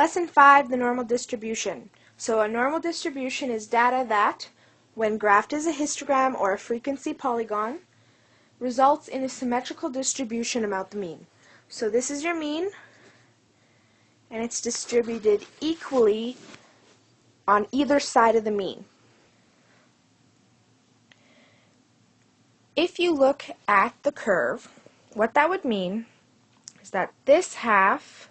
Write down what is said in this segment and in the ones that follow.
Lesson 5, the normal distribution. So a normal distribution is data that, when graphed as a histogram or a frequency polygon, results in a symmetrical distribution about the mean. So this is your mean, and it's distributed equally on either side of the mean. If you look at the curve, what that would mean is that this half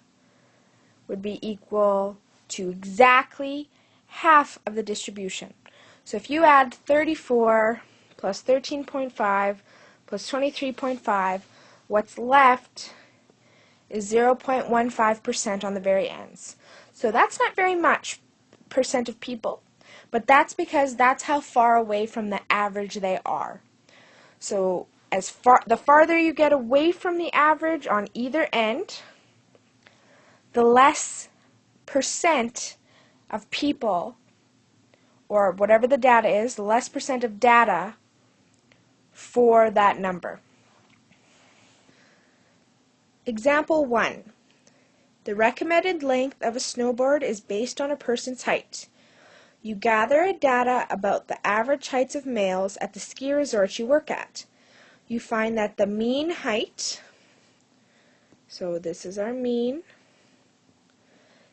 would be equal to exactly half of the distribution. So if you add 34 plus 13.5 plus 23.5, what's left is 0.15% on the very ends. So that's not very much percent of people, but that's because that's how far away from the average they are. So the farther you get away from the average on either end, the less percent of people, or whatever the data is, the less percent of data for that number. Example 1. The recommended length of a snowboard is based on a person's height. You gather data about the average heights of males at the ski resort you work at. You find that the mean height, so this is our mean,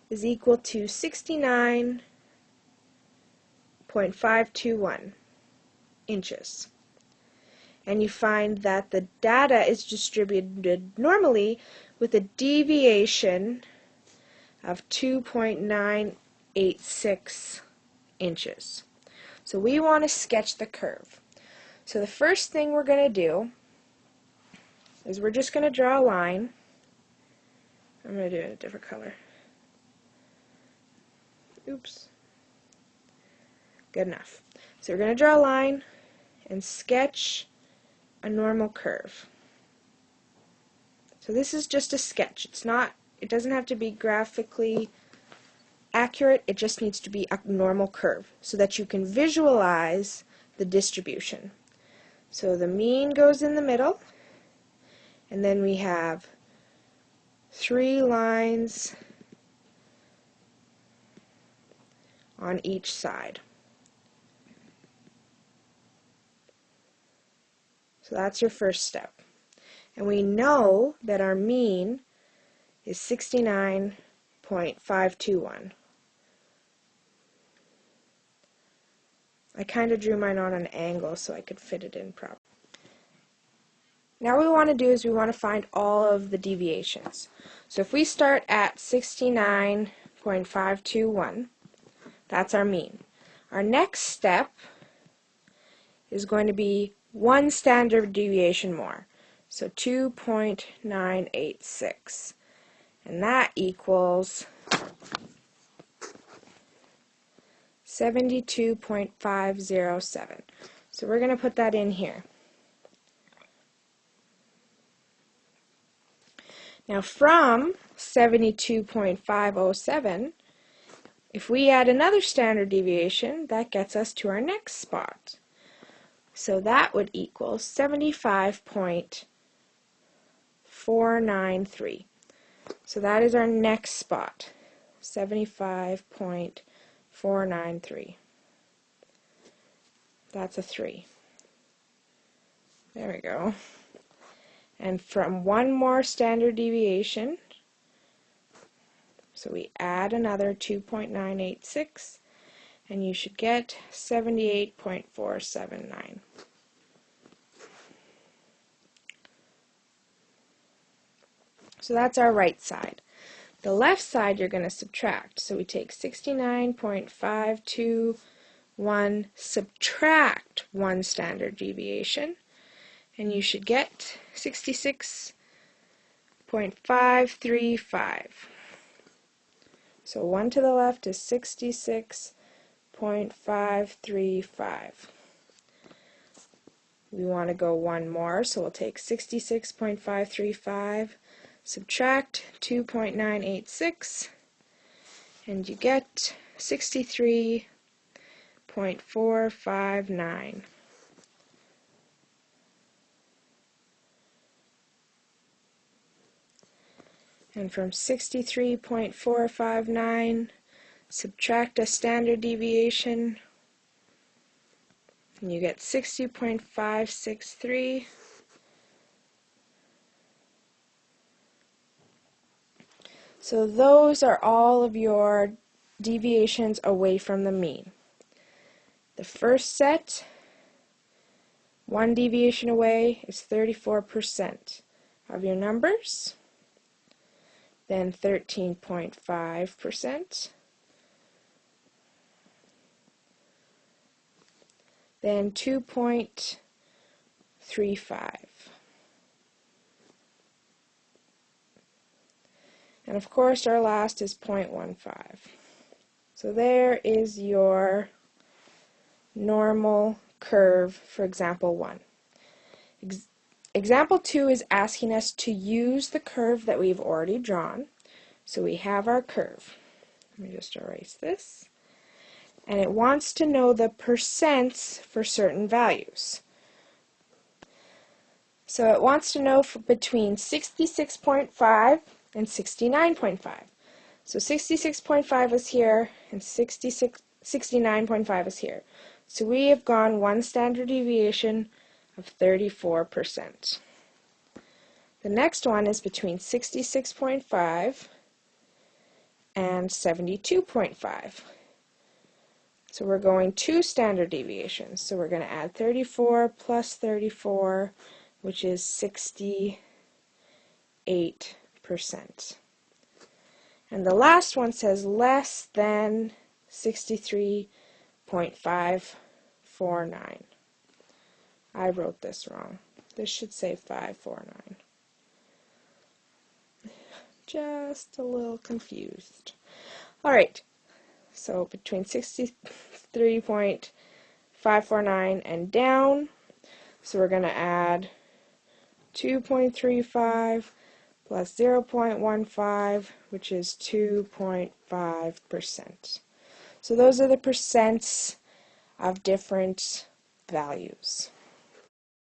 is equal to 69.521 inches. And you find that the data is distributed normally with a deviation of 2.986 inches. So we want to sketch the curve. So the first thing we're going to do is we're just going to draw a line. I'm going to do it in a different color. Oops. Good enough. So we're going to draw a line and sketch a normal curve. So this is just a sketch. It doesn't have to be graphically accurate, it just needs to be a normal curve so that you can visualize the distribution. So the mean goes in the middle, and then we have 3 lines on each side. So that's your first step. And we know that our mean is 69.521. I kind of drew mine on an angle so I could fit it in properly. Now what we want to do is we want to find all of the deviations. So if we start at 69.521, that's our mean. Our next step is going to be one standard deviation more. So 2.986. And that equals 72.507. So we're going to put that in here. Now from 72.507, if we add another standard deviation, that gets us to our next spot. So that would equal 75.493. So that is our next spot, 75.493. That's a 3. There we go. And from one more standard deviation, so we add another 2.986, and you should get 78.479. So that's our right side. The left side you're going to subtract. So we take 69.521, subtract one standard deviation, and you should get 66.535. So 1 to the left is 66.535. We want to go one more, so we'll take 66.535, subtract 2.986, and you get 63.459. And from 63.459, subtract a standard deviation, and you get 60.563. So those are all of your deviations away from the mean. The first set, one deviation away, is 34% of your numbers. Then 13.5%. Then 2.35. And of course our last is 0.15. So there is your normal curve for example 1. Example 2 is asking us to use the curve that we've already drawn. So we have our curve. Let me just erase this. And it wants to know the percents for certain values. So it wants to know between 66.5 and 69.5. So 66.5 is here and 69.5 is here. So we have gone one standard deviation of 34%. The next one is between 66.5 and 72.5. So we're going two standard deviations. So we're going to add 34 plus 34, which is 68%. And the last one says less than 63.549. I wrote this wrong. This should say 549. Just a little confused. Alright, so between 63.549 and down, so we're going to add 2.35 plus 0.15, which is 2.5%. So those are the percents of different values.